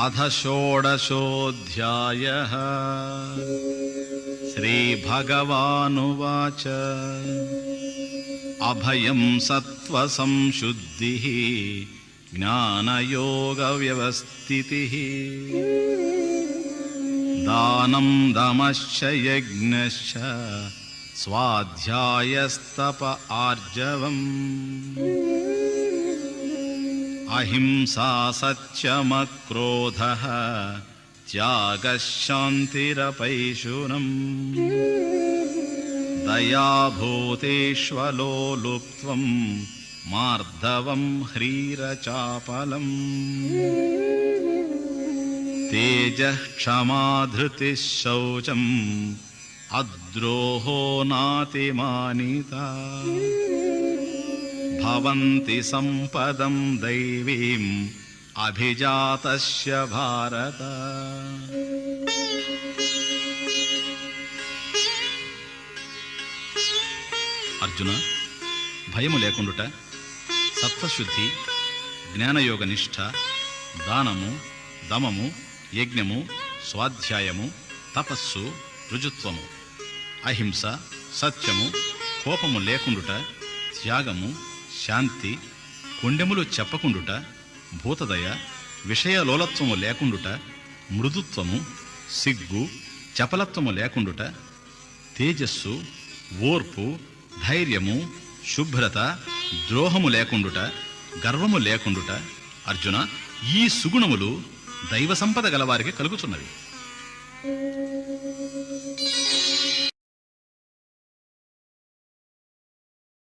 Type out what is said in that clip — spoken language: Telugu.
అథ షోడశోऽధ్యాయః శ్రీభగవానువాచ అభయం సత్వసంశుద్ధిః జ్ఞానయోగవ్యవస్థితిః దానం దమశ్చ యజ్ఞశ్చ స్వాధ్యాయస్తప ఆర్జవం అహింసా సత్యమక్రోధః త్యాగः శాంతిరపైశునం దయాభూతేష్వలో లుప్త్వం మార్ధవం హ్రీరచాపలం తేజః క్షమా ధృతిః శౌచం అద్రోహో నాతిమానితా భవంతి సంపదం దైవీం అభిజాతస్య భారత. అర్జున, భయము లేకుండుట, సత్వశుద్ధి, జ్ఞానయోగ నిష్ఠ, దానము, దమము, యజ్ఞము, స్వాధ్యాయము, తపస్సు, రుజుత్వము, అహింస, సత్యము, కోపము లేకుండుట, త్యాగము, శాంతి, కొండెములు చెప్పకుండుట, భూతదయ, విషయలోలత్వము లేకుండుట, మృదుత్వము, సిగ్గు, చపలత్వము లేకుండుట, తేజస్సు, ఓర్పు, ధైర్యము, శుభ్రత, ద్రోహము లేకుండుట, గర్వము లేకుండుట. అర్జున, ఈ సుగుణములు దైవ సంపద గలవారికి కలుగుతున్నవి.